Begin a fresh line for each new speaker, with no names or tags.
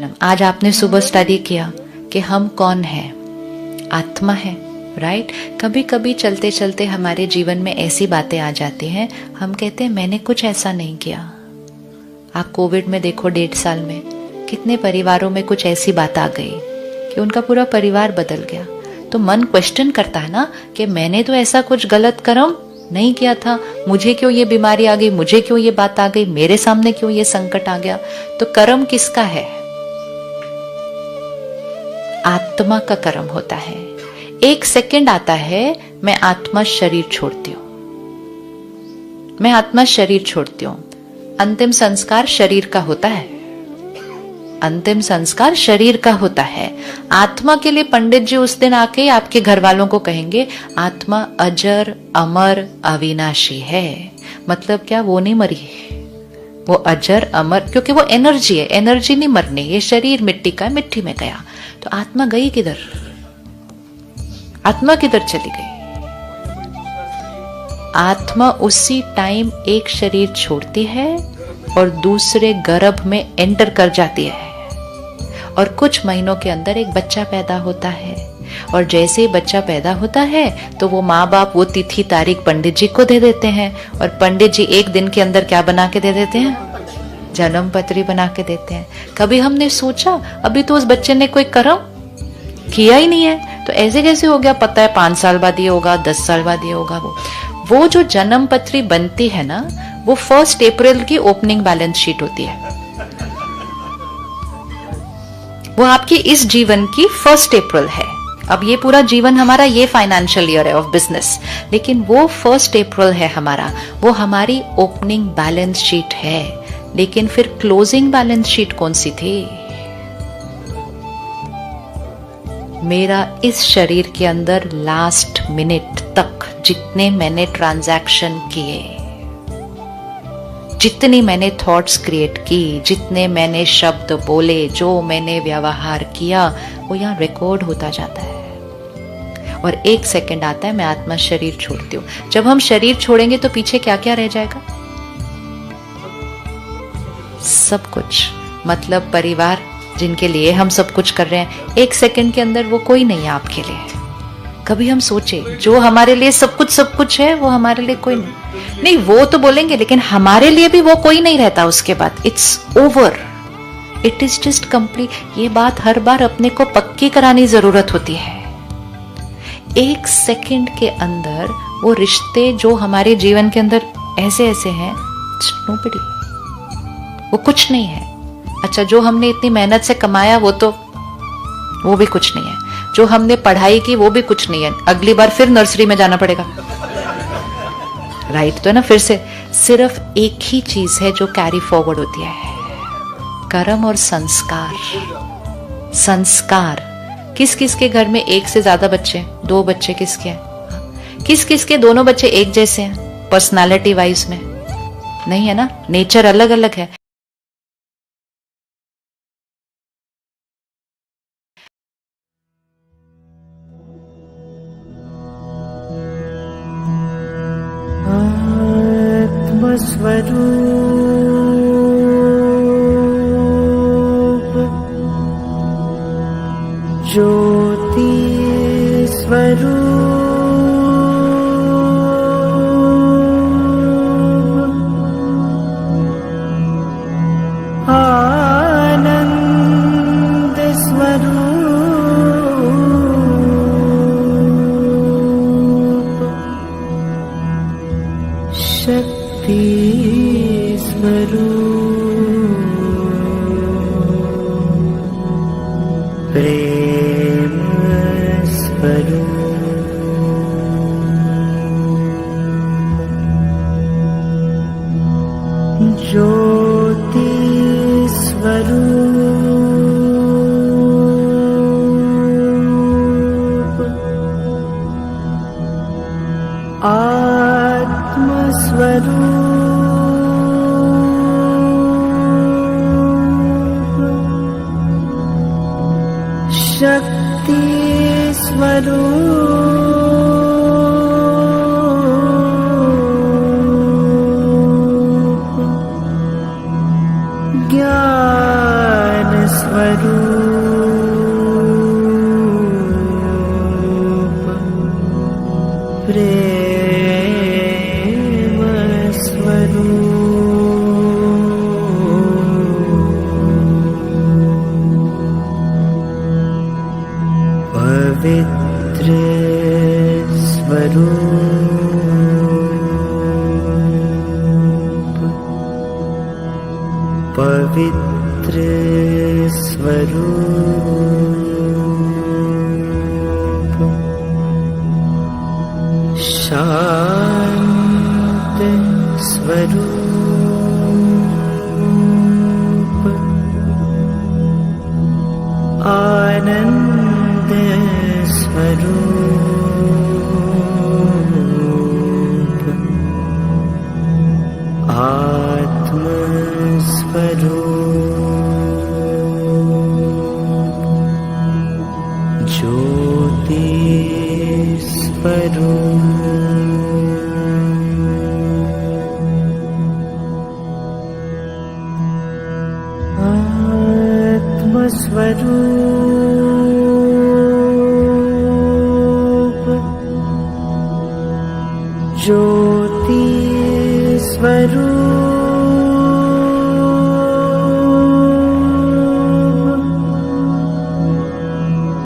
आज आपने सुबह स्टडी किया कि हम कौन हैं, आत्मा है, राइट। कभी कभी चलते चलते हमारे जीवन में ऐसी बातें आ जाती हैं, हम कहते हैं मैंने कुछ ऐसा नहीं किया। आप कोविड में देखो, 1.5 साल में कितने परिवारों में कुछ ऐसी बात आ गई कि उनका पूरा परिवार बदल गया। तो मन क्वेश्चन करता है ना कि मैंने तो ऐसा कुछ गलत कर्म नहीं किया था, मुझे क्यों ये बीमारी आ गई, मुझे क्यों ये बात आ गई, मेरे सामने क्यों ये संकट आ गया। तो कर्म किसका है? आत्मा का कर्म होता है। एक सेकंड आता है, मैं आत्मा शरीर छोड़ती हूं, मैं आत्मा शरीर छोड़ती हूं। अंतिम संस्कार शरीर का होता है, अंतिम संस्कार शरीर का होता है। आत्मा के लिए पंडित जी उस दिन आके आपके घर वालों को कहेंगे आत्मा अजर अमर अविनाशी है। मतलब क्या? वो नहीं मरी, वो अजर अमर, क्योंकि वो एनर्जी है, एनर्जी नहीं मरनी। ये शरीर मिट्टी का है, मिट्टी में गया। तो आत्मा गई किधर? आत्मा किधर चली गई? आत्मा उसी टाइम एक शरीर छोड़ती है और दूसरे गर्भ में एंटर कर जाती है, और कुछ महीनों के अंदर एक बच्चा पैदा होता है। और जैसे ही बच्चा पैदा होता है तो वो माँ बाप वो तिथि तारीख पंडित जी को दे देते हैं, और पंडित जी 1 दिन के अंदर क्या बना के दे देते हैं? जन्म पत्री बना के देते हैं। कभी हमने सोचा अभी तो उस बच्चे ने कोई कर्म किया ही नहीं है, तो ऐसे कैसे हो गया? पता है 5 साल बाद ये होगा, 10 साल बाद ये होगा। वो जो जन्म पत्री बनती है ना, वो 1 अप्रैल की ओपनिंग बैलेंस शीट होती है। वो आपकी इस जीवन की 1 अप्रैल है। अब ये पूरा जीवन हमारा ये फाइनेंशियल ईयर है ऑफ बिजनेस, लेकिन वो 1 अप्रैल है हमारा, वो हमारी ओपनिंग बैलेंस शीट है। लेकिन फिर क्लोजिंग बैलेंस शीट कौन सी थी? मेरा इस शरीर के अंदर लास्ट मिनट तक जितने मैंने ट्रांजैक्शन किए, जितनी मैंने थॉट्स क्रिएट की, जितने मैंने शब्द बोले, जो मैंने व्यवहार किया, वो यहाँ रिकॉर्ड होता जाता है। और 1 सेकंड आता है, मैं आत्मा शरीर छोड़ती हूँ। जब हम शरीर छोड़ेंगे तो पीछे क्या क्या रह जाएगा? सब कुछ। मतलब परिवार जिनके लिए हम सब कुछ कर रहे हैं, 1 सेकंड के अंदर वो कोई नहीं है आपके लिए। कभी हम सोचे जो हमारे लिए सब कुछ है, वो हमारे लिए कोई नहीं। वो तो बोलेंगे, लेकिन हमारे लिए भी वो कोई नहीं रहता उसके बाद। It's over, it is just complete. ये बात हर बार अपने को पक्की करानी जरूरत होती है। 1 सेकंड के अंदर वो रिश्ते जो हमारे जीवन के अंदर ऐसे ऐसे हैं, नोबडी, वो कुछ नहीं है। अच्छा, जो हमने इतनी मेहनत से कमाया वो भी कुछ नहीं है। जो हमने पढ़ाई की वो भी कुछ नहीं है। अगली बार फिर नर्सरी में जाना पड़ेगा, राइट? तो है ना, फिर से सिर्फ एक ही चीज है जो कैरी फॉरवर्ड होती है, कर्म और संस्कार। संस्कार। किस किस के घर में 1 से ज्यादा बच्चे, 2 बच्चे किसके हैं? किस किस के दोनों बच्चे एक जैसे हैं पर्सनालिटी वाइज में? नहीं है ना, नेचर अलग अलग है।
स्वरूप ज्योति स्वरूप आनंद स्वरूप शक्ति स्वरूप प्रेम स्वरूप ज्योति स्वरूप आत्म स्वरूप शक्ति स्वरूप ज्ञान स्वरूप प्रेम स्वरूप पवित्र स्वरूप पवित्र स्वरूप शांत स्वरूप आनंद स्वरूप आत्म स्वरूप ज्योति स्वरूप आत्म स्वरूप ज्योति स्वरूप